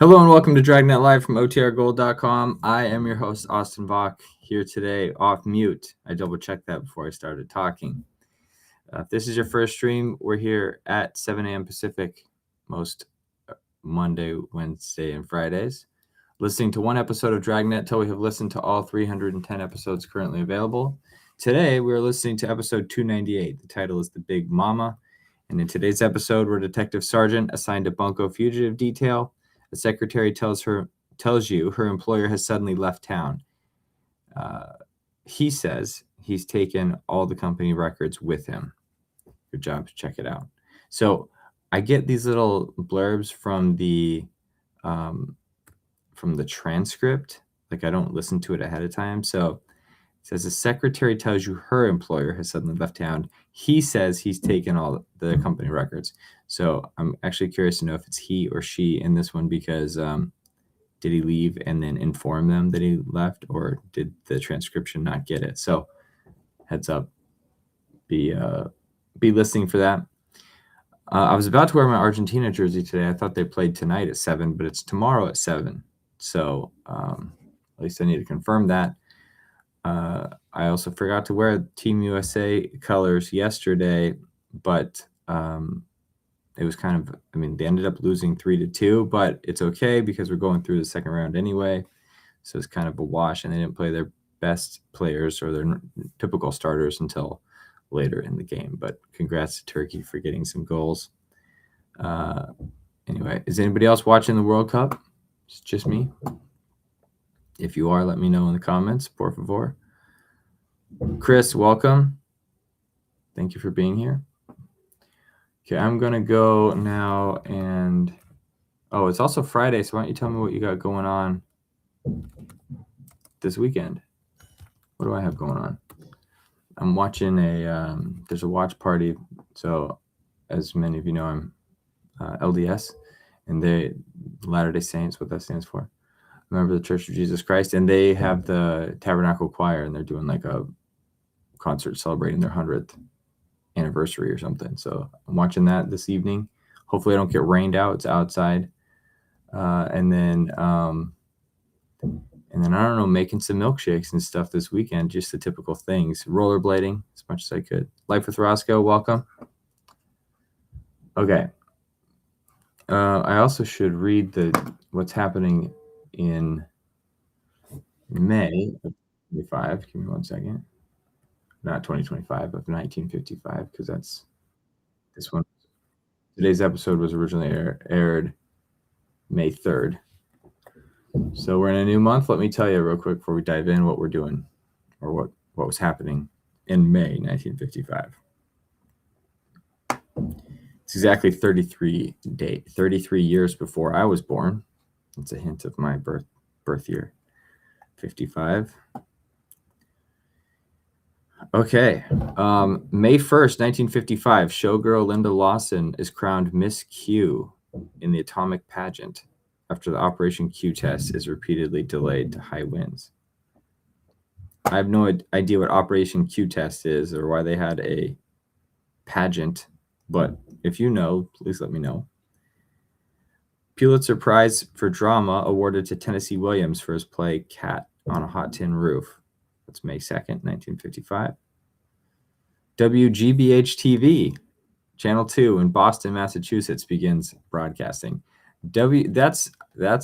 Hello and welcome to Dragnet Live from OTRGold.com. I am your host, Austin Bach, here today off mute. I double-checked that before I started talking. If this is your first stream, we're here at 7 a.m. Pacific, most Monday, Wednesday, and Fridays, listening to one episode of Dragnet till we have listened to all 310 episodes currently available. Today, we're listening to episode 298. The title is The Big Momma. And in today's episode, we're Detective Sergeant assigned to bunko fugitive detail. The secretary tells you her employer has suddenly left town. He says he's taken all the company records with him. Good job. Check it out. So I get these little blurbs from the transcript. Like, I don't listen to it ahead of time. So it says the secretary tells you her employer has suddenly left town. He says he's taken all the company records. So I'm actually curious to know if it's he or she in this one, because did he leave and then inform them that he left, or did the transcription not get it? So heads up, be listening for that. I was about to wear my Argentina jersey today. I thought they played tonight at 7, but it's tomorrow at 7. So at least I need to confirm that. I also forgot to wear Team USA colors yesterday, but it was kind of, they ended up losing 3-2, but it's okay because we're going through the second round anyway. So it's kind of a wash, and they didn't play their best players or their typical starters until later in the game. But congrats to Turkey for getting some goals. Anyway, is anybody else watching the World Cup? It's just me. If you are, let me know in the comments, por favor. Chris, welcome. Thank you for being here. Okay, I'm going to go now and... Oh, it's also Friday, so why don't you tell me what you got going on this weekend? What do I have going on? I'm watching there's a watch party. So as many of you know, I'm LDS, and they Latter-day Saints, what that stands for. Remember the Church of Jesus Christ, and they have the Tabernacle Choir, and they're doing like a concert celebrating their 100th anniversary or something. So I'm watching that this evening. Hopefully I don't get rained out. It's outside. And then I don't know, making some milkshakes and stuff this weekend, just the typical things. Rollerblading as much as I could. Life with Roscoe, welcome. Okay. I also should read what's happening in May of 2025. Give me 1 second. Not 2025, of 1955, because that's this one. Today's episode was originally aired May 3rd. So we're in a new month. Let me tell you real quick before we dive in what we're doing, or what was happening in May 1955. It's exactly 33 years before I was born. It's a hint of my birth year, 55. Okay. May 1st, 1955, showgirl Linda Lawson is crowned Miss Q in the atomic pageant after the Operation Q test is repeatedly delayed to high winds. I have no idea what Operation Q test is or why they had a pageant, but if you know, please let me know. Pulitzer Prize for Drama awarded to Tennessee Williams for his play Cat on a Hot Tin Roof. That's May 2nd, 1955. WGBH TV, Channel 2 in Boston, Massachusetts begins broadcasting. That's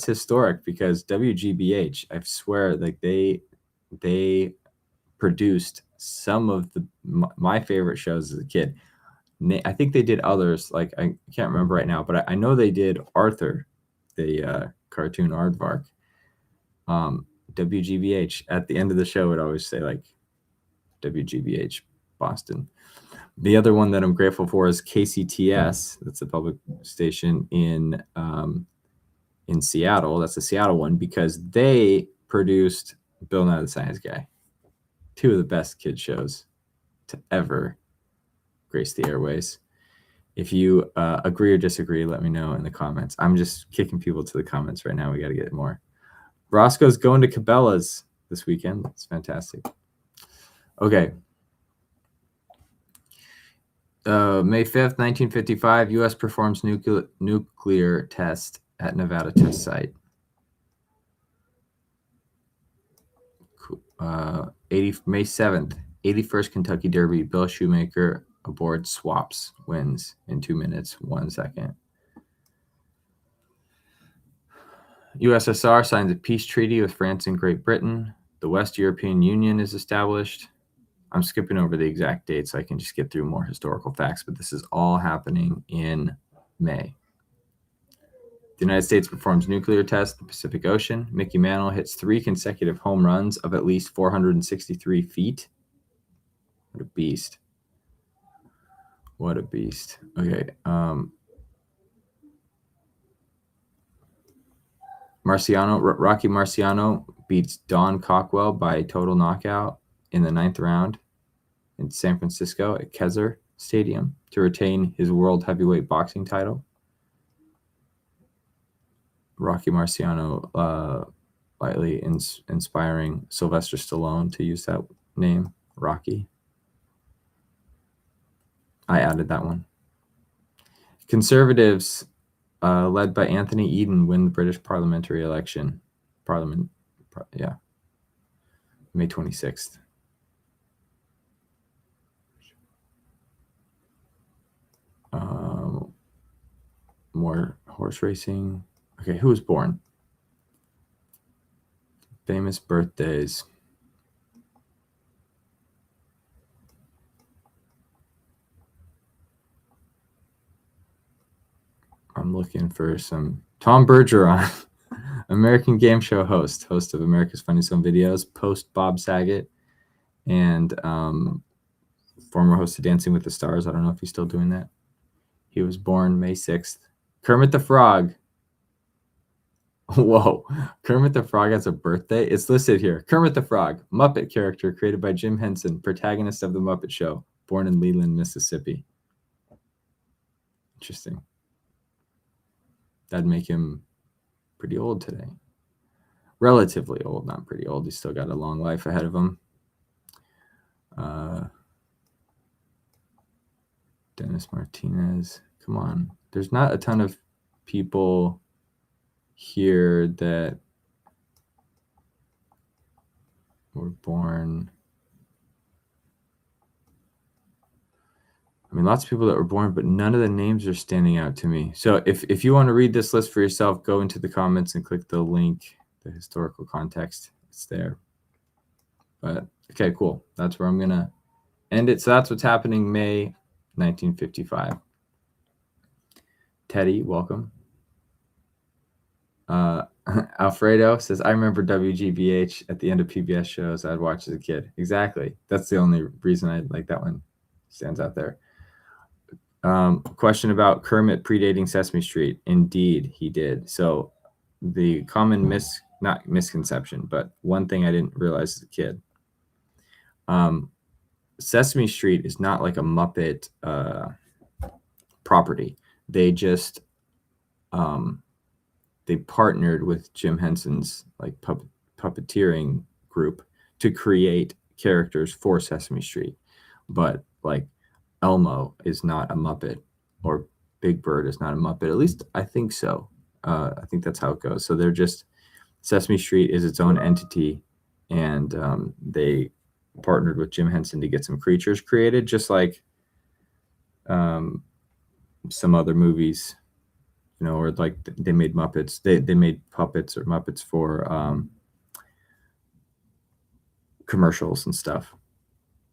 historic, because WGBH, I swear, like they produced some of my favorite shows as a kid. I think they did others, like I can't remember right now, but I know they did Arthur, the cartoon aardvark. WGBH, at the end of the show would always say like WGBH Boston. The other one that I'm grateful for is KCTS. That's a public station in Seattle. That's the Seattle one, because they produced Bill Nye the Science Guy, two of the best kid shows to ever grace the airways. If you agree or disagree, let me know in the comments. I'm just kicking people to the comments right now. We got to get more. Roscoe's going to Cabela's this weekend. That's fantastic. Okay. May 5th, 1955, U.S. performs nuclear test at Nevada test site. 80 May 7th, 81st Kentucky Derby. Bill Shoemaker aboard swaps, wins in 2 minutes, 1 second. USSR signs a peace treaty with France and Great Britain. The West European Union is established. I'm skipping over the exact dates so I can just get through more historical facts, but this is all happening in May. The United States performs nuclear tests in the Pacific Ocean. Mickey Mantle hits 3 consecutive home runs of at least 463 feet. What a beast. What a beast. Okay. Rocky Marciano beats Don Cockwell by total knockout in the 9th round in San Francisco at Kezar Stadium to retain his world heavyweight boxing title. Rocky Marciano lightly inspiring Sylvester Stallone to use that name, Rocky. I added that one. Conservatives, led by Anthony Eden, win the British parliamentary election. May 26th. More horse racing. Okay, who was born? Famous birthdays. I'm looking for some. Tom Bergeron, American game show host of America's Funniest Home Videos, post Bob Saget, and former host of Dancing with the Stars. I don't know if he's still doing that. He was born May 6th. Kermit the Frog. Whoa. Kermit the Frog has a birthday? It's listed here. Kermit the Frog, Muppet character created by Jim Henson, protagonist of The Muppet Show, born in Leland, Mississippi. Interesting. That'd make him pretty old today. Relatively old, not pretty old. He's still got a long life ahead of him. Dennis Martinez. Come on. There's not a ton of people here that were born. I mean, lots of people that were born, but none of the names are standing out to me. So if you want to read this list for yourself, go into the comments and click the link, the historical context. It's there. But okay, cool. That's where I'm going to end it. So that's what's happening May 1955. Teddy, welcome. Alfredo says, I remember WGBH at the end of PBS shows I'd watch as a kid. Exactly. That's the only reason I like that one. Stands out there. Question about Kermit predating Sesame Street. Indeed, he did. So the common not misconception, but one thing I didn't realize as a kid. Sesame Street is not like a Muppet property. They just they partnered with Jim Henson's like puppeteering group to create characters for Sesame Street. But like Elmo is not a Muppet, or Big Bird is not a Muppet. At least I think so. I think that's how it goes. So they're just, Sesame Street is its own entity, and they partnered with Jim Henson to get some creatures created, just like some other movies, you know, or like they made Muppets. They made puppets or Muppets for commercials and stuff.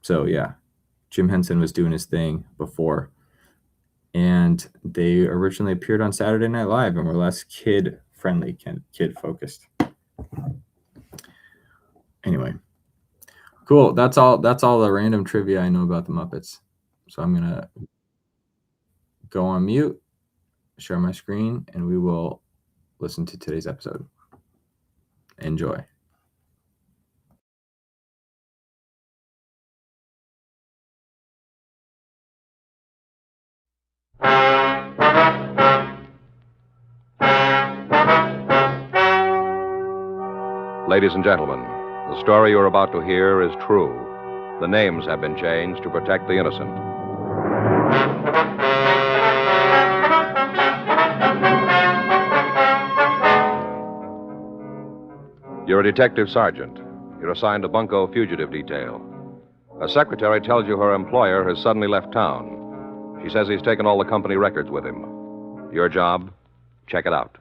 So yeah, Jim Henson was doing his thing before, and they originally appeared on Saturday Night Live and were less kid-friendly, kid-focused. Anyway, cool. That's all the random trivia I know about the Muppets. So I'm gonna go on mute, share my screen, and we will listen to today's episode. Enjoy. Ladies and gentlemen, the story you're about to hear is true. The names have been changed to protect the innocent. You're a detective sergeant. You're assigned to bunko fugitive detail. A secretary tells you her employer has suddenly left town. She says he's taken all the company records with him. Your job? Check it out.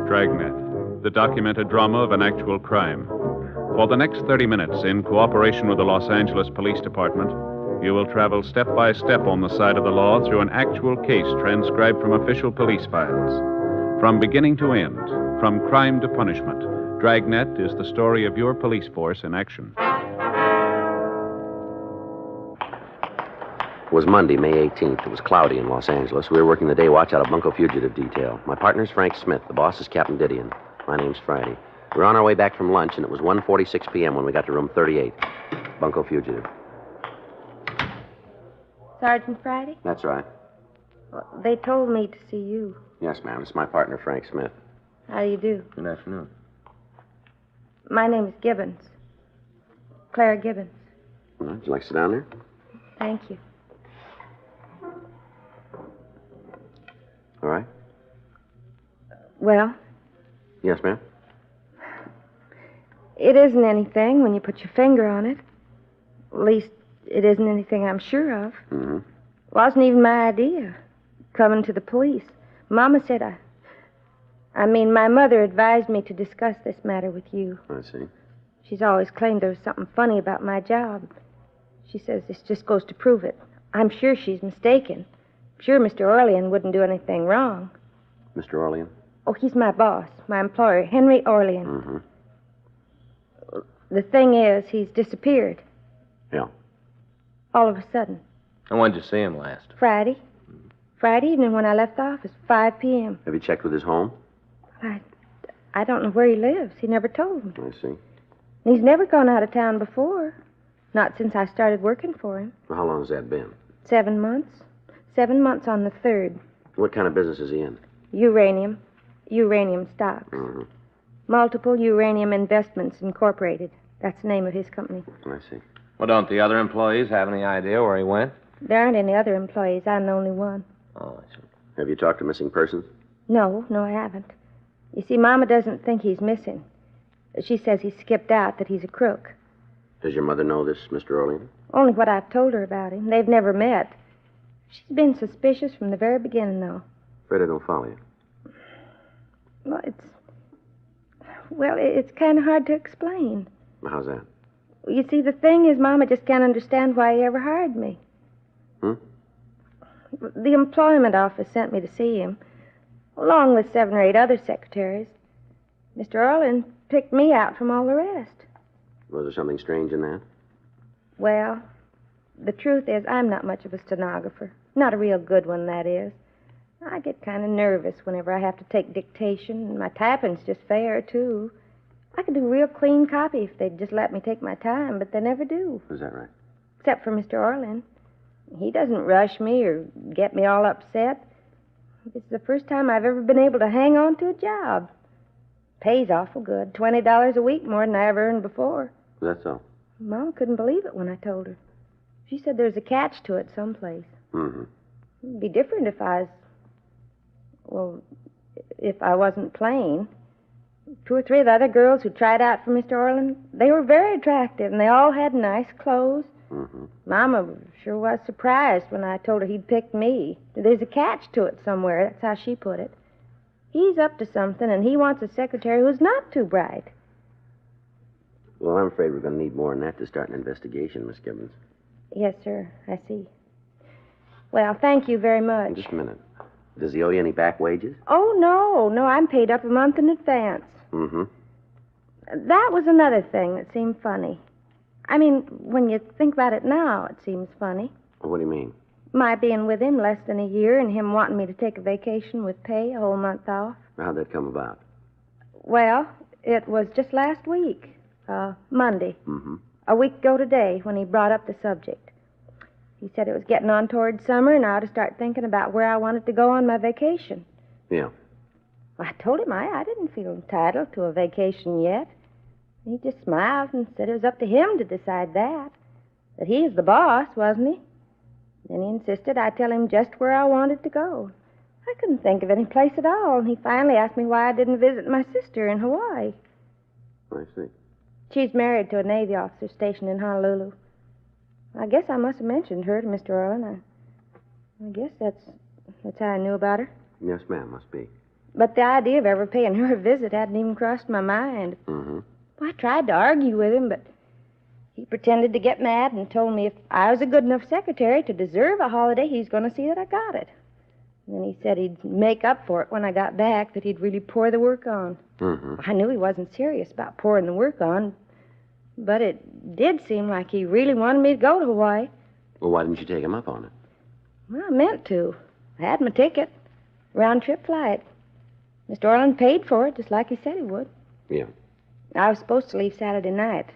Dragnet, the documented drama of an actual crime. For the next 30 minutes, in cooperation with the Los Angeles Police Department, you will travel step by step on the side of the law through an actual case transcribed from official police files. From beginning to end, from crime to punishment, Dragnet is the story of your police force in action. It was Monday, May 18th. It was cloudy in Los Angeles. We were working the day watch out of bunko fugitive detail. My partner's Frank Smith. The boss is Captain Didion. My name's Friday. We were on our way back from lunch, and it was 1:46 p.m. when we got to room 38. Bunko fugitive. Sergeant Friday? That's right. Well, they told me to see you. Yes, ma'am. It's my partner, Frank Smith. How do you do? Good afternoon. My name is Gibbons. Clara Gibbons. All right, would you like to sit down there? Thank you. All right. Well, Yes, ma'am. it isn't anything when you put your finger on it. At least, it isn't anything I'm sure of. Mm-hmm. Wasn't even my idea, coming to the police. Mama said my mother advised me to discuss this matter with you. I see. She's always claimed there was something funny about my job. She says this just goes to prove it. I'm sure she's mistaken. I'm sure Mr. Orlean wouldn't do anything wrong. Mr. Orlean? Oh, he's my boss, my employer, Henry Orlean. Mm-hmm. The thing is, he's disappeared. Yeah. All of a sudden. And when did you see him last? Friday. Friday evening when I left the office, 5 p.m. Have you checked with his home? I don't know where he lives. He never told me. I see. And he's never gone out of town before. Not since I started working for him. Well, how long has that been? 7 months. 7 months on the 3rd. What kind of business is he in? Uranium stocks. Mm-hmm. Multiple Uranium Investments Incorporated. That's the name of his company. I see. Well, don't the other employees have any idea where he went? There aren't any other employees. I'm the only one. Oh, I see. Have you talked to missing persons? No, I haven't. You see, Mama doesn't think he's missing. She says he skipped out, that he's a crook. Does your mother know this, Mr. Orlean? Only what I've told her about him. They've never met. She's been suspicious from the very beginning, though. Afraid I don't follow you. Well, it's kind of hard to explain. How's that? You see, the thing is, Mama just can't understand why he ever hired me. The employment office sent me to see him, along with 7 or 8 other secretaries. Mr. Orlean picked me out from all the rest. Was there something strange in that? Well, the truth is, I'm not much of a stenographer. Not a real good one, that is. I get kind of nervous whenever I have to take dictation, and my typing's just fair, too. I could do a real clean copy if they'd just let me take my time, but they never do. Is that right? Except for Mr. Orlean. He doesn't rush me or get me all upset. This is the first time I've ever been able to hang on to a job. Pays awful good. $20 a week, more than I ever earned before. That's all. Mom couldn't believe it when I told her. She said there's a catch to it someplace. Mm-hmm. It'd be different if I wasn't plain. 2 or 3 of the other girls who tried out for Mr. Orlean, they were very attractive, and they all had nice clothes. Mm-hmm. Mama sure was surprised when I told her he'd picked me. There's a catch to it somewhere, that's how she put it. He's up to something, and he wants a secretary who's not too bright. Well, I'm afraid we're going to need more than that to start an investigation, Miss Gibbons. Yes, sir, I see. Well, thank you very much. Just a minute. Does he owe you any back wages? Oh, no, I'm paid up a month in advance. Mm-hmm. That was another thing that seemed funny. I mean, when you think about it now, it seems funny. Well, what do you mean? My being with him less than a year and him wanting me to take a vacation with pay, a whole month off. How'd that come about? Well, it was just last week, Monday. Mm-hmm. A week ago today when he brought up the subject. He said it was getting on toward summer and I ought to start thinking about where I wanted to go on my vacation. Yeah. I told him I didn't feel entitled to a vacation yet. He just smiled and said it was up to him to decide that. That he was the boss, wasn't he? Then he insisted I tell him just where I wanted to go. I couldn't think of any place at all, and he finally asked me why I didn't visit my sister in Hawaii. I see. She's married to a Navy officer stationed in Honolulu. I guess I must have mentioned her to Mr. Orland. I guess that's how I knew about her. Yes, ma'am, must be. But the idea of ever paying her a visit hadn't even crossed my mind. Mm-hmm. Well, I tried to argue with him, but he pretended to get mad and told me if I was a good enough secretary to deserve a holiday, he's going to see that I got it. And then he said he'd make up for it when I got back, that he'd really pour the work on. Mm-hmm. I knew he wasn't serious about pouring the work on, but it did seem like he really wanted me to go to Hawaii. Well, why didn't you take him up on it? Well, I meant to. I had my ticket. Round-trip flight. Mr. Orland paid for it, just like he said he would. Yeah. I was supposed to leave Saturday night.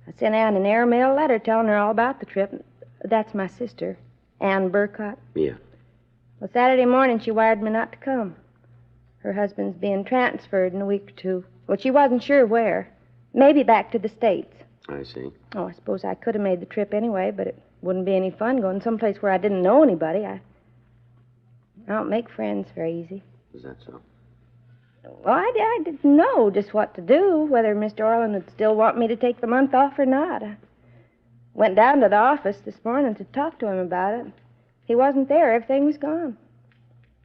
I sent Ann an airmail letter telling her all about the trip. That's my sister, Ann Burcott. Yeah. Well, Saturday morning she wired me not to come. Her husband's being transferred in a week or two. Well, she wasn't sure where. Maybe back to the States. I see. Oh, I suppose I could have made the trip anyway, but it wouldn't be any fun going someplace where I didn't know anybody. I don't make friends very easy. Is that so? Well, I didn't know just what to do, whether Mr. Orland would still want me to take the month off or not. I went down to the office this morning to talk to him about it. He wasn't there. Everything was gone.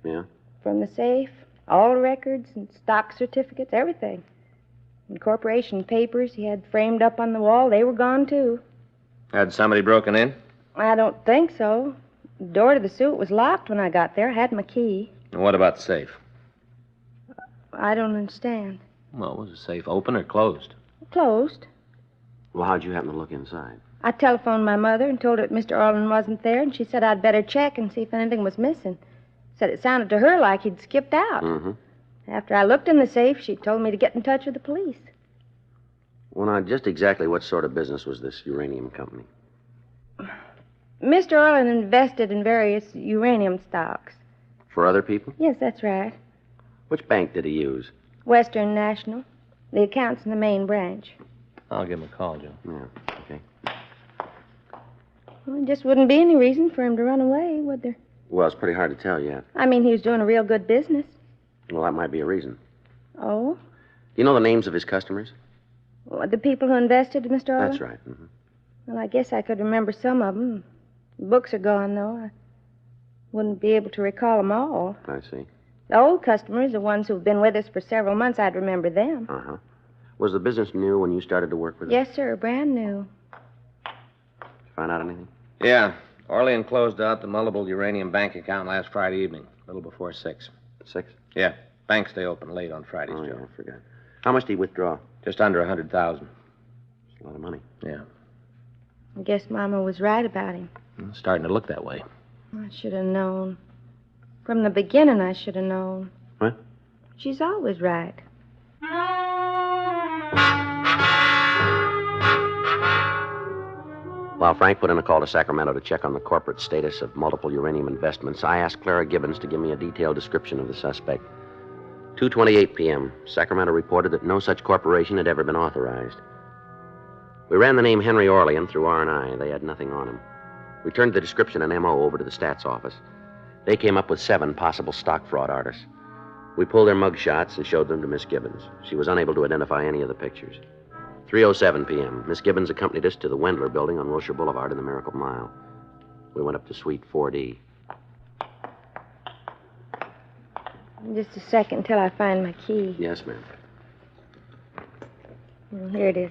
Yeah? From the safe, all the records and stock certificates, everything. And corporation papers he had framed up on the wall, they were gone, too. Had somebody broken in? I don't think so. The door to the suite was locked when I got there. I had my key. And what about the safe? I don't understand. Well, was the safe open or closed? Closed. Well, how'd you happen to look inside? I telephoned my mother and told her that Mr. Orland wasn't there, and she said I'd better check and see if anything was missing. Said it sounded to her like he'd skipped out. Mm-hmm. After I looked in the safe, she told me to get in touch with the police. Well, now, just exactly what sort of business was this uranium company? Mr. Orland invested in various uranium stocks. For other people? Yes, that's right. Which bank did he use? Western National. The account's in the main branch. I'll give him a call, Joe. Yeah, okay. Well, there just wouldn't be any reason for him to run away, would there? Well, it's pretty hard to tell yet. I mean, he was doing a real good business. Well, that might be a reason. Oh? Do you know the names of his customers? Well, the people who invested, Mr. Orland? That's right. Mm-hmm. Well, I guess I could remember some of them. The books are gone, though. I wouldn't be able to recall them all. I see. The old customers, the ones who've been with us for several months, I'd remember them. Uh-huh. Was the business new when you started to work with it? Yes, sir, brand new. Did you find out anything? Yeah. Orlean closed out the multiple uranium bank account last Friday evening, a little before 6. 6? Yeah. Banks stay open late on Fridays, Oh, Joe. yeah, I forgot. How much did he withdraw? Just under 100,000. It's a lot of money. Yeah. I guess Mama was right about him. It's starting to look that way. I should have known. From the beginning, I should have known. What? She's always right. While Frank put in a call to Sacramento to check on the corporate status of multiple uranium investments, I asked Clara Gibbons to give me a detailed description of the suspect. 2:28 p.m., Sacramento reported that no such corporation had ever been authorized. We ran the name Henry Orlean through R&I. They had nothing on him. We turned the description and MO over to the stats office. They came up with 7 possible stock fraud artists. We pulled their mug shots and showed them to Miss Gibbons. She was unable to identify any of the pictures. 3:07 p.m., Miss Gibbons accompanied us to the Wendler building on Wilshire Boulevard in the Miracle Mile. We went up to Suite 4D. Just a second until I find my key. Yes, ma'am. Well, here it is.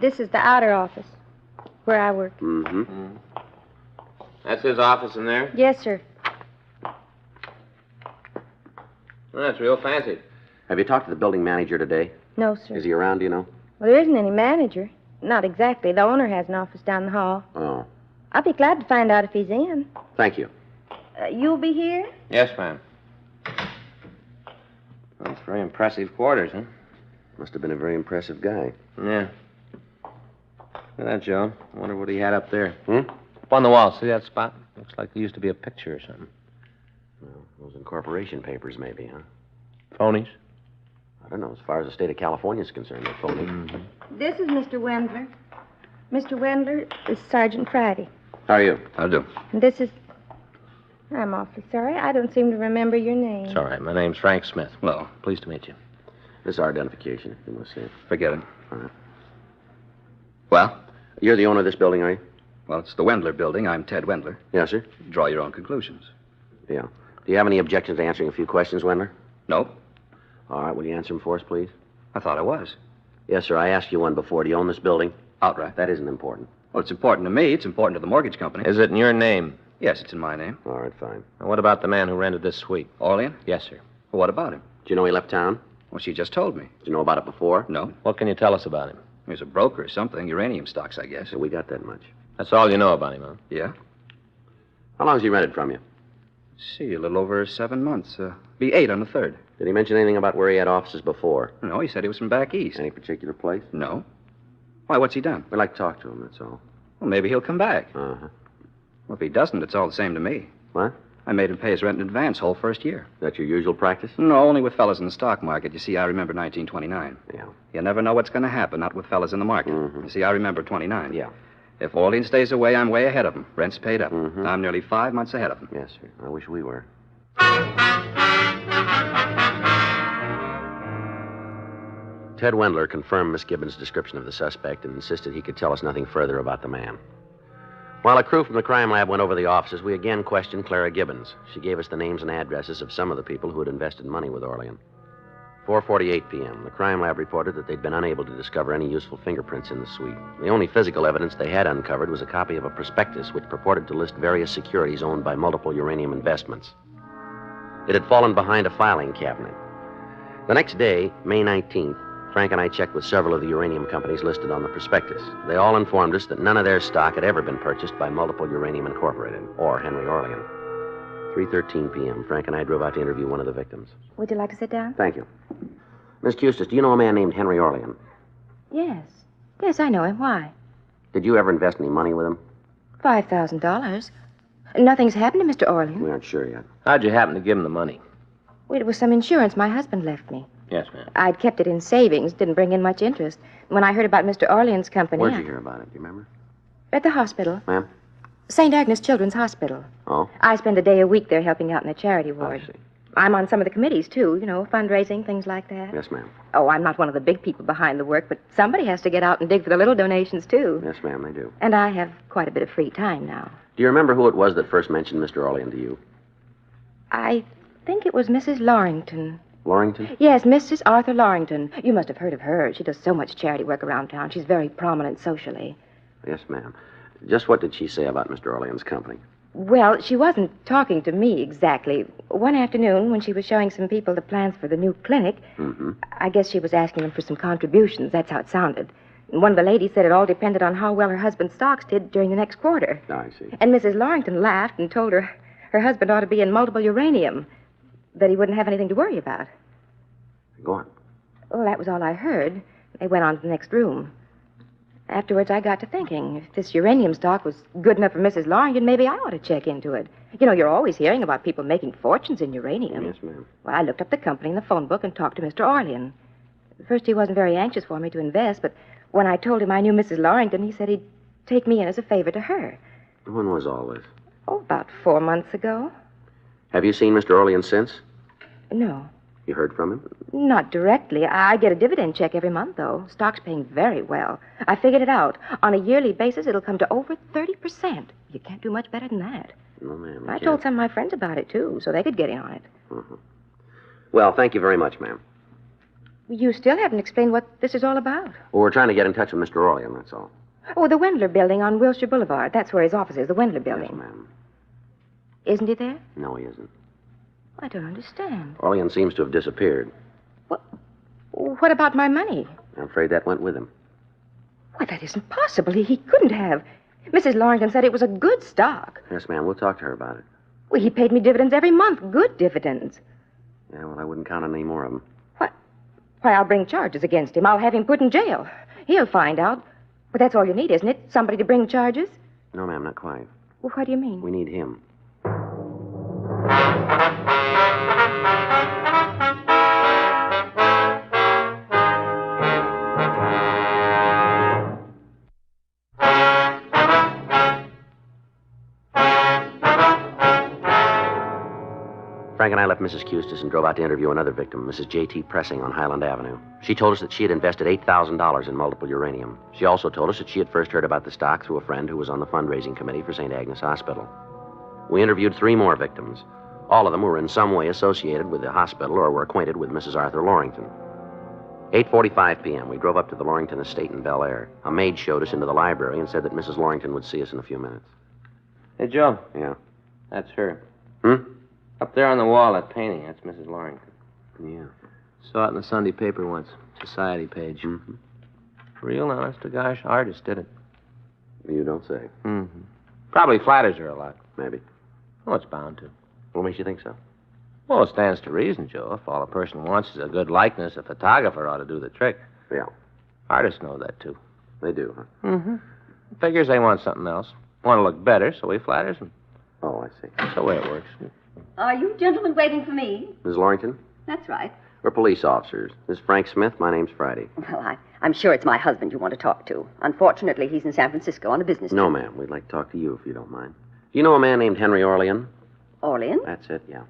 This is the outer office, where I work. Mm-hmm. That's his office in there? Yes, sir. Well, that's real fancy. Have you talked to the building manager today? No, sir. Is he around, do you know? Well, there isn't any manager. Not exactly. The owner has an office down the hall. Oh. I'll be glad to find out if he's in. Thank you. You'll be here? Yes, ma'am. Well, it's very impressive quarters, huh? Must have been a very impressive guy. Yeah. Look at that, Joe. I wonder what he had up there. Hmm? Up on the wall. See that spot? Looks like there used to be a picture or something. Well, those incorporation papers, maybe, huh? Phonies? I don't know. As far as the state of California is concerned, they told me. This is Mr. Wendler. Mr. Wendler is Sergeant Friday. How are you? How do? And this is... I'm awfully sorry. I don't seem to remember your name. It's all right. My name's Frank Smith. Well, pleased to meet you. This is our identification, if you must see it. Forget it. All right. Well? You're the owner of this building, are you? Well, it's the Wendler building. I'm Ted Wendler. Yes, sir. Draw your own conclusions. Yeah. Do you have any objections to answering a few questions, Wendler? No? All right. Will you answer them for us, please? I thought I was. Yes, sir. I asked you one before. Do you own this building? Outright. That isn't important. Well, it's important to me. It's important to the mortgage company. Is it in your name? Yes, it's in my name. All right, fine. And what about the man who rented this suite? Orlean? Yes, sir. Well, what about him? Do you know he left town? Well, she just told me. Did you know about it before? No. What can you tell us about him? He was a broker or something. Uranium stocks, I guess. So we got that much. That's all you know about him, huh? Yeah? How long has he rented from you? See, a little over 7 months. Be 8 on the 3rd. Did he mention anything about where he had offices before? No, he said he was from back east. Any particular place? No. Why, what's he done? We'd like to talk to him, that's all. Well, maybe he'll come back. Uh-huh. Well, if he doesn't, it's all the same to me. What? I made him pay his rent in advance whole first year. That's your usual practice? No, only with fellas in the stock market. You see, I remember 1929. Yeah. You never know what's going to happen, not with fellas in the market. Mhm. You see, I remember 29. Yeah. If Orlean stays away, I'm way ahead of him. Rent's paid up. Mhm. I'm nearly 5 months ahead of him. Yes, sir. I wish we were. Ted Wendler confirmed Miss Gibbons' description of the suspect and insisted he could tell us nothing further about the man. While a crew from the crime lab went over the offices, we again questioned Clara Gibbons. She gave us the names and addresses of some of the people who had invested money with Orlean. 4:48 p.m., the crime lab reported that they'd been unable to discover any useful fingerprints in the suite. The only physical evidence they had uncovered was a copy of a prospectus which purported to list various securities owned by multiple uranium investments. It had fallen behind a filing cabinet. The next day, May 19th, Frank and I checked with several of the uranium companies listed on the prospectus. They all informed us that none of their stock had ever been purchased by Multiple Uranium Incorporated or Henry Orlean. 3:13 p.m., Frank and I drove out to interview one of the victims. Would you like to sit down? Thank you. Miss Custis, do you know a man named Henry Orlean? Yes. Yes, I know him. Why? Did you ever invest any money with him? $5,000. Nothing's happened to Mr. Orlean. We aren't sure yet. How'd you happen to give him the money? Well, it was some insurance my husband left me. Yes, ma'am. I'd kept it in savings, didn't bring in much interest. When I heard about Mr. Orlean's company... Where'd you hear about it? Do you remember? At the hospital. Ma'am? St. Agnes Children's Hospital. Oh? I spend a day a week there helping out in the charity ward. I see. I'm on some of the committees, too, you know, fundraising, things like that. Yes, ma'am. Oh, I'm not one of the big people behind the work, but somebody has to get out and dig for the little donations, too. Yes, ma'am, they do. And I have quite a bit of free time now. Do you remember who it was that first mentioned Mr. Orlean to you? I think it was Mrs. Lorrington. Lorrington? Yes, Mrs. Arthur Lorrington. You must have heard of her. She does so much charity work around town. She's very prominent socially. Yes, ma'am. Just what did she say about Mr. Orlean's company? Well, she wasn't talking to me exactly. One afternoon, when she was showing some people the plans for the new clinic, Mm-hmm. I guess she was asking them for some contributions. That's how it sounded. And one of the ladies said it all depended on how well her husband's stocks did during the next quarter. I see. And Mrs. Lorrington laughed and told her husband ought to be in multiple uranium, that he wouldn't have anything to worry about. Go on. Well, that was all I heard. They went on to the next room. Afterwards, I got to thinking, if this uranium stock was good enough for Mrs. Lorrington, maybe I ought to check into it. You know, you're always hearing about people making fortunes in uranium. Yes, ma'am. Well, I looked up the company in the phone book and talked to Mr. Orlean. At first, he wasn't very anxious for me to invest, but when I told him I knew Mrs. Lorrington, he said he'd take me in as a favor to her. When was all this? Oh, about 4 months ago. Have you seen Mr. Orlean since? No, You heard from him? not directly. I get a dividend check every month, though. Stock's paying very well. I figured it out. On a yearly basis, it'll come to over 30%. You can't do much better than that. No, ma'am. I told some of my friends about it, too, so they could get in on it. Uh-huh. Well, thank you very much, ma'am. You still haven't explained what this is all about. Well, we're trying to get in touch with Mr. Orlean, that's all. Oh, the Wendler building on Wilshire Boulevard. That's where his office is, the Wendler Yes, building. ma'am. Isn't he there? No, he isn't. I don't understand. Orlean seems to have disappeared. What about my money? I'm afraid that went with him. Why, that isn't possible. He couldn't have. Mrs. Lorrington said it was a good stock. Yes, ma'am. We'll talk to her about it. Well, he paid me dividends every month. Good dividends. Yeah, well, I wouldn't count on any more of them. Why, I'll bring charges against him. I'll have him put in jail. He'll find out. But that's all you need, isn't it? Somebody to bring charges? No, ma'am, not quite. Well, what do you mean? We need him. Frank and I left Mrs. Custis and drove out to interview another victim, Mrs. J.T. Pressing on Highland Avenue. She told us that she had invested $8,000 in multiple uranium. She also told us that she had first heard about the stock through a friend who was on the fundraising committee for St. Agnes Hospital. We interviewed 3 more victims. All of them were in some way associated with the hospital or were acquainted with Mrs. Arthur Lorrington. 8:45 p.m., we drove up to the Lorrington estate in Bel Air. A maid showed us into the library and said that Mrs. Lorrington would see us in a few minutes. Hey, Joe. Yeah. That's her. Hmm? Up there on the wall, that painting, that's Mrs. Lorrington. Yeah. Saw it in the Sunday paper once. Society page. Mm-hmm. Real honest to gosh artist did it. You don't say. Mm-hmm. Probably flatters her a lot. Maybe. Oh, it's bound to. What makes you think so? Well, it stands to reason, Joe. If all a person wants is a good likeness, a photographer ought to do the trick. Yeah. Artists know that, too. They do, huh? Mm-hmm. Figures they want something else. Want to look better, so he flatters them. Oh, I see. That's the way it works. Are you gentlemen waiting for me? Ms. Lorrington? That's right. We're police officers. This is Frank Smith. My name's Friday. Well, I'm sure it's my husband you want to talk to. Unfortunately, he's in San Francisco on a business trip. No, ma'am. We'd like to talk to you if you don't mind. Do you know a man named Henry Orlean? Orlean? That's it, yeah.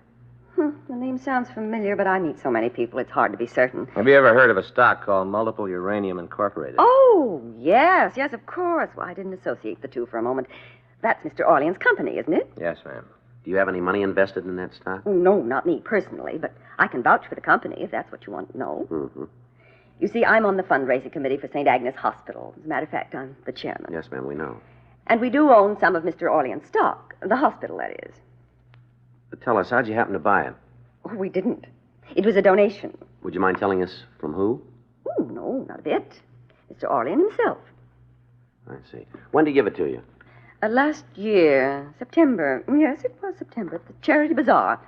The name sounds familiar, but I meet so many people, it's hard to be certain. Have you ever heard of a stock called Multiple Uranium Incorporated? Oh, yes, of course. Well, I didn't associate the two for a moment. That's Mr. Orlean's company, isn't it? Yes, ma'am. Do you have any money invested in that stock? No, not me personally, but I can vouch for the company if that's what you want to know. Mm-hmm. You see, I'm on the fundraising committee for St. Agnes Hospital. As a matter of fact, I'm the chairman. Yes, ma'am, we know. And we do own some of Mr. Orlean's stock. The hospital, that is. But tell us, how'd you happen to buy it? Oh, we didn't. It was a donation. Would you mind telling us from who? Oh, no, not a bit. Mr. Orlean himself. I see. When did he give it to you? Last year, September. Yes, it was September, at the Charity Bazaar.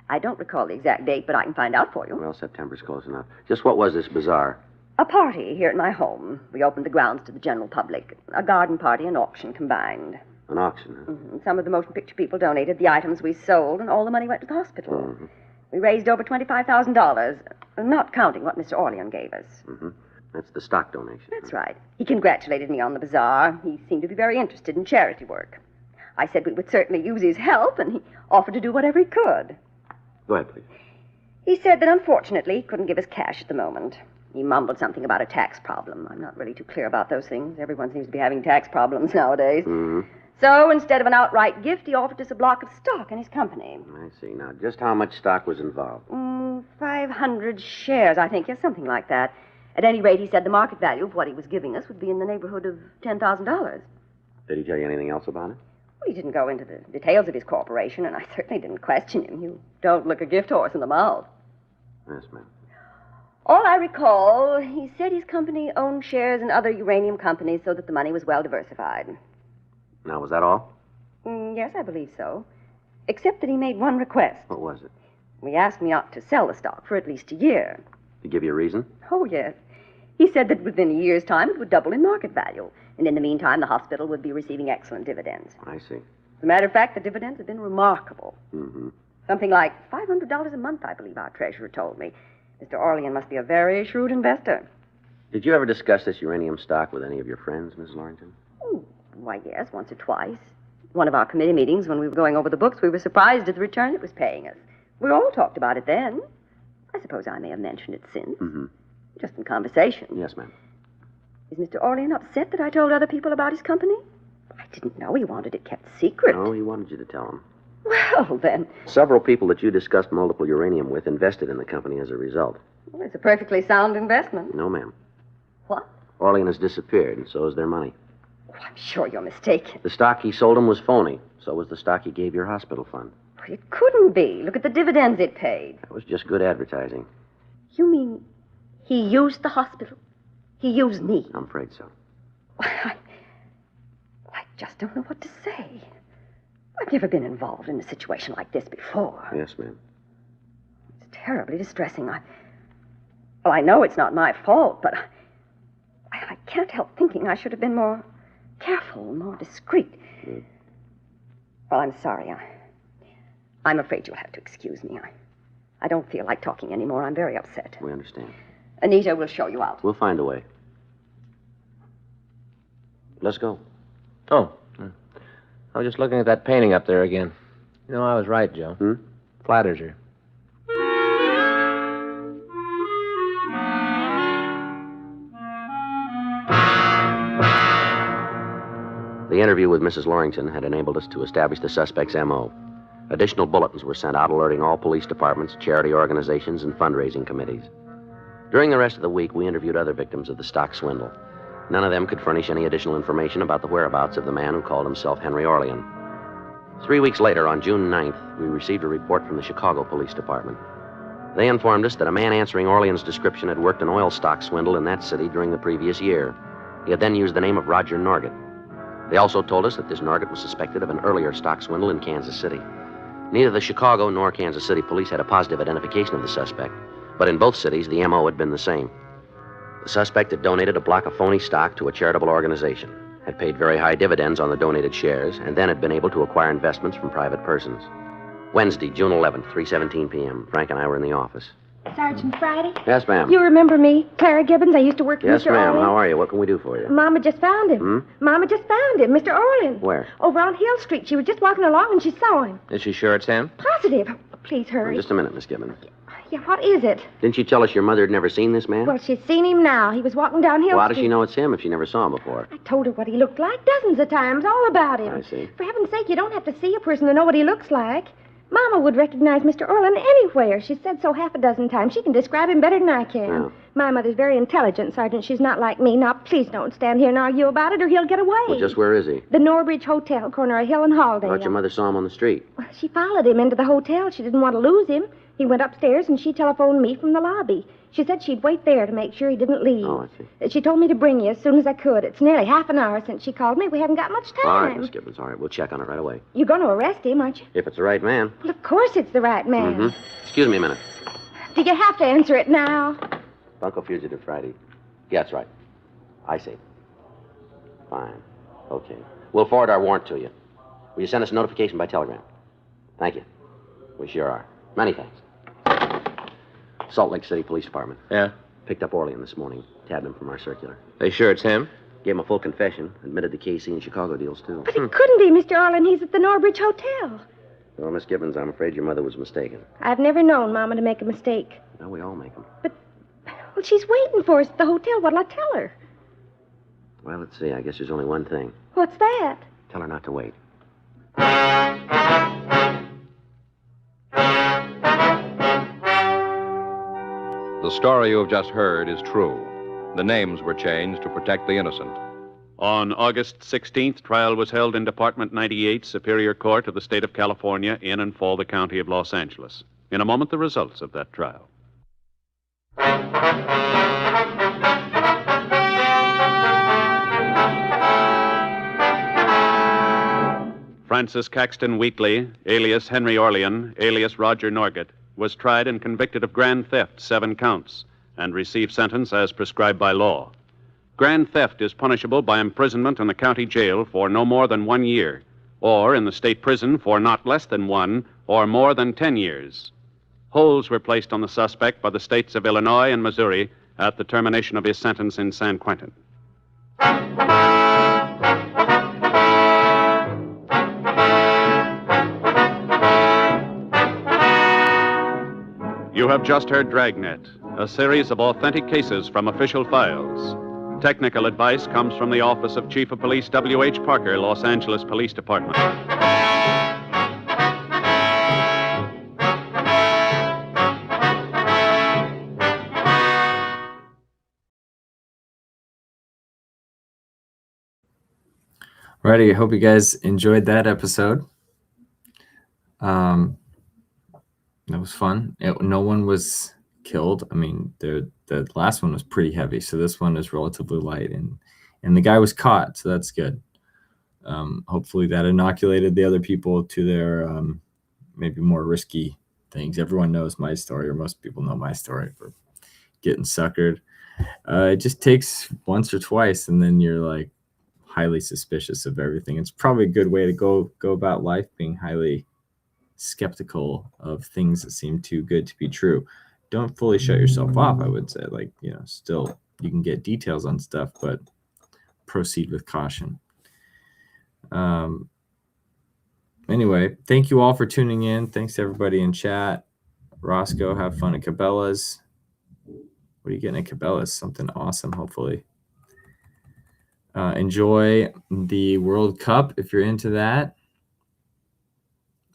I don't recall the exact date, but I can find out for you. Well, September's close enough. Just what was this bazaar? A party here at my home. We opened the grounds to the general public. A garden party and auction combined. An auction, huh? Mm-hmm. Some of the motion picture people donated the items we sold, and all the money went to the hospital. Mm-hmm. We raised over $25,000, not counting what Mr. Orlean gave us. Mm-hmm. That's the stock donation. That's right. He congratulated me on the bazaar. He seemed to be very interested in charity work. I said we would certainly use his help, and he offered to do whatever he could. Go ahead, please. He said that unfortunately he couldn't give us cash at the moment. He mumbled something about a tax problem. I'm not really too clear about those things. Everyone seems to be having tax problems nowadays. Mm-hmm. So instead of an outright gift, he offered us a block of stock in his company. I see. Now, just how much stock was involved? 500 shares, I think. Yes, something like that. At any rate, he said the market value of what he was giving us would be in the neighborhood of $10,000. Did he tell you anything else about it? Well, he didn't go into the details of his corporation, and I certainly didn't question him. You don't look a gift horse in the mouth. Yes, ma'am. All I recall, he said his company owned shares in other uranium companies so that the money was well diversified. Now, was that all? Yes, I believe so. Except that he made one request. What was it? He asked me not to sell the stock for at least a year. Did he give you a reason? Oh, yes. He said that within a year's time it would double in market value. And in the meantime, the hospital would be receiving excellent dividends. I see. As a matter of fact, the dividends have been remarkable. Mm-hmm. Something like $500 a month, I believe our treasurer told me. Mr. Orlean must be a very shrewd investor. Did you ever discuss this uranium stock with any of your friends, Miss Lorrington? Oh, why, yes, once or twice. One of our committee meetings, when we were going over the books, we were surprised at the return it was paying us. We all talked about it then. I suppose I may have mentioned it since. Mm-hmm. Just in conversation. Yes, ma'am. Is Mr. Orlean upset that I told other people about his company? I didn't know he wanted it kept secret. No, he wanted you to tell him. Well, then, Several people that you discussed multiple uranium with invested in the company as a result. well, it's a perfectly sound investment. No, ma'am. What? Orlean has disappeared, and so has their money. Oh, I'm sure you're mistaken. The stock he sold him was phony. So was the stock he gave your hospital fund. It couldn't be. Look at the dividends it paid. That was just good advertising. You mean he used the hospital? He used me? I'm afraid so. I just don't know what to say. I've never been involved in a situation like this before. Yes, ma'am. It's terribly distressing. I know it's not my fault, but I can't help thinking I should have been more careful, more discreet. Good. Well, I'm sorry. I'm afraid you'll have to excuse me. I don't feel like talking anymore. I'm very upset. We understand. Anita will show you out. We'll find a way. Let's go. Oh. I was just looking at that painting up there again. You know, I was right, Joe. Flatters her. The interview with Mrs. Lorington had enabled us to establish the suspect's M.O. Additional bulletins were sent out alerting all police departments, charity organizations, and fundraising committees. During the rest of the week, we interviewed other victims of the stock swindle. None of them could furnish any additional information about the whereabouts of the man who called himself Henry Orlean. 3 weeks later, on June 9th, we received a report from the Chicago Police Department. They informed us that a man answering Orlean's description had worked an oil stock swindle in that city during the previous year. He had then used the name of Roger Norgett. They also told us that this Norgett was suspected of an earlier stock swindle in Kansas City. Neither the Chicago nor Kansas City police had a positive identification of the suspect, but in both cities, the M.O. had been the same. The suspect had donated a block of phony stock to a charitable organization, had paid very high dividends on the donated shares, and then had been able to acquire investments from private persons. Wednesday, June 11th, 3:17 p.m. Frank and I were in the office. Sergeant Friday? Yes, ma'am. You remember me? Clara Gibbons. I used to work for Yes, Mr. ma'am. Orlean. How are you? What can we do for you? Mama just found him. Mama just found him, Mr. Orlean. Where? Over on Hill Street. She was just walking along and she saw him. Is she sure it's him? Positive. Please hurry. Just a minute, Miss Gibbons. Yeah, what is it? Didn't you tell us your mother had never seen this man? Well, she's seen him now. He was walking down Hill Well, how Street. does she know it's him if she never saw him before? I told her what he looked like dozens of times, all about him. I see. For heaven's sake, you don't have to see a person to know what he looks like. Mama would recognize Mr. Orlean anywhere. She said so half a dozen times. She can describe him better than I can. Oh. My mother's very intelligent, Sergeant. She's not like me. Now, please don't stand here and argue about it or he'll get away. Well, just where is he? The Norbridge Hotel, corner of Hill and I Haldane. thought your mother saw him on the street. Well, she followed him into the hotel. She didn't want to lose him. He went upstairs and she telephoned me from the lobby. She said she'd wait there to make sure he didn't leave. Oh, I see. She told me to bring you as soon as I could. It's nearly half an hour since she called me. We haven't got much time. All right, Miss Gibbons. All right, we'll check on it right away. You're going to arrest him, aren't you? If it's the right man. Well, of course it's the right man. Excuse me a minute. Do you have to answer it now? Bunko fugitive Friday. Yeah, that's right. I see. Fine. Okay. We'll forward our warrant to you. Will you send us a notification by telegram? Thank you. We sure are. Many thanks. Salt Lake City Police Department. Yeah? Picked up Orlean this morning. Tabbed him from our circular. They sure it's him? Gave him a full confession. Admitted the KC and Chicago deals, too. But it couldn't be Mr. Orlean. He's at the Norbridge Hotel. Well, Miss Gibbons, I'm afraid your mother was mistaken. I've never known Mama to make a mistake. Well, we all make them. Well, she's waiting for us at the hotel. What'll I tell her? Well, let's see. I guess there's only one thing. What's that? Tell her not to wait. The story you have just heard is true. The names were changed to protect the innocent. On August 16th, trial was held in Department 98, Superior Court of the State of California, in and for the County of Los Angeles. In a moment, the results of that trial. Francis Caxton Wheatley, alias Henry Orlean, alias Roger Norgett, was tried and convicted of grand theft, 7 counts, and received sentence as prescribed by law. Grand theft is punishable by imprisonment in the county jail for no more than 1 year, or in the state prison for not less than 1 or more than 10 years. Holds were placed on the suspect by the states of Illinois and Missouri at the termination of his sentence in San Quentin. You have just heard Dragnet, a series of authentic cases from official files. Technical advice comes from the Office of Chief of Police W.H. Parker, Los Angeles Police Department. Alrighty, I hope you guys enjoyed that episode. That was fun. No one was killed. I mean, the last one was pretty heavy, so this one is relatively light, and the guy was caught, so that's good. Hopefully that inoculated the other people to their maybe more risky things. Everyone knows my story, or most people know my story for getting suckered. It just takes once or twice, and then you're like highly suspicious of everything. It's probably a good way to go about life, being highly skeptical of things that seem too good to be true. Don't fully shut yourself off, I would say. Like, still you can get details on stuff, but proceed with caution. Anyway, thank you all for tuning in. Thanks to everybody in chat. Roscoe, have fun at Cabela's. What are you getting at Cabela's? Something awesome, hopefully. Enjoy the World Cup if you're into that.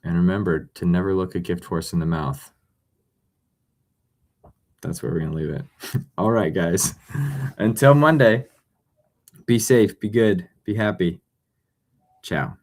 And remember to never look a gift horse in the mouth. That's where we're going to leave it. All right, guys. Until Monday, be safe, be good, be happy. Ciao.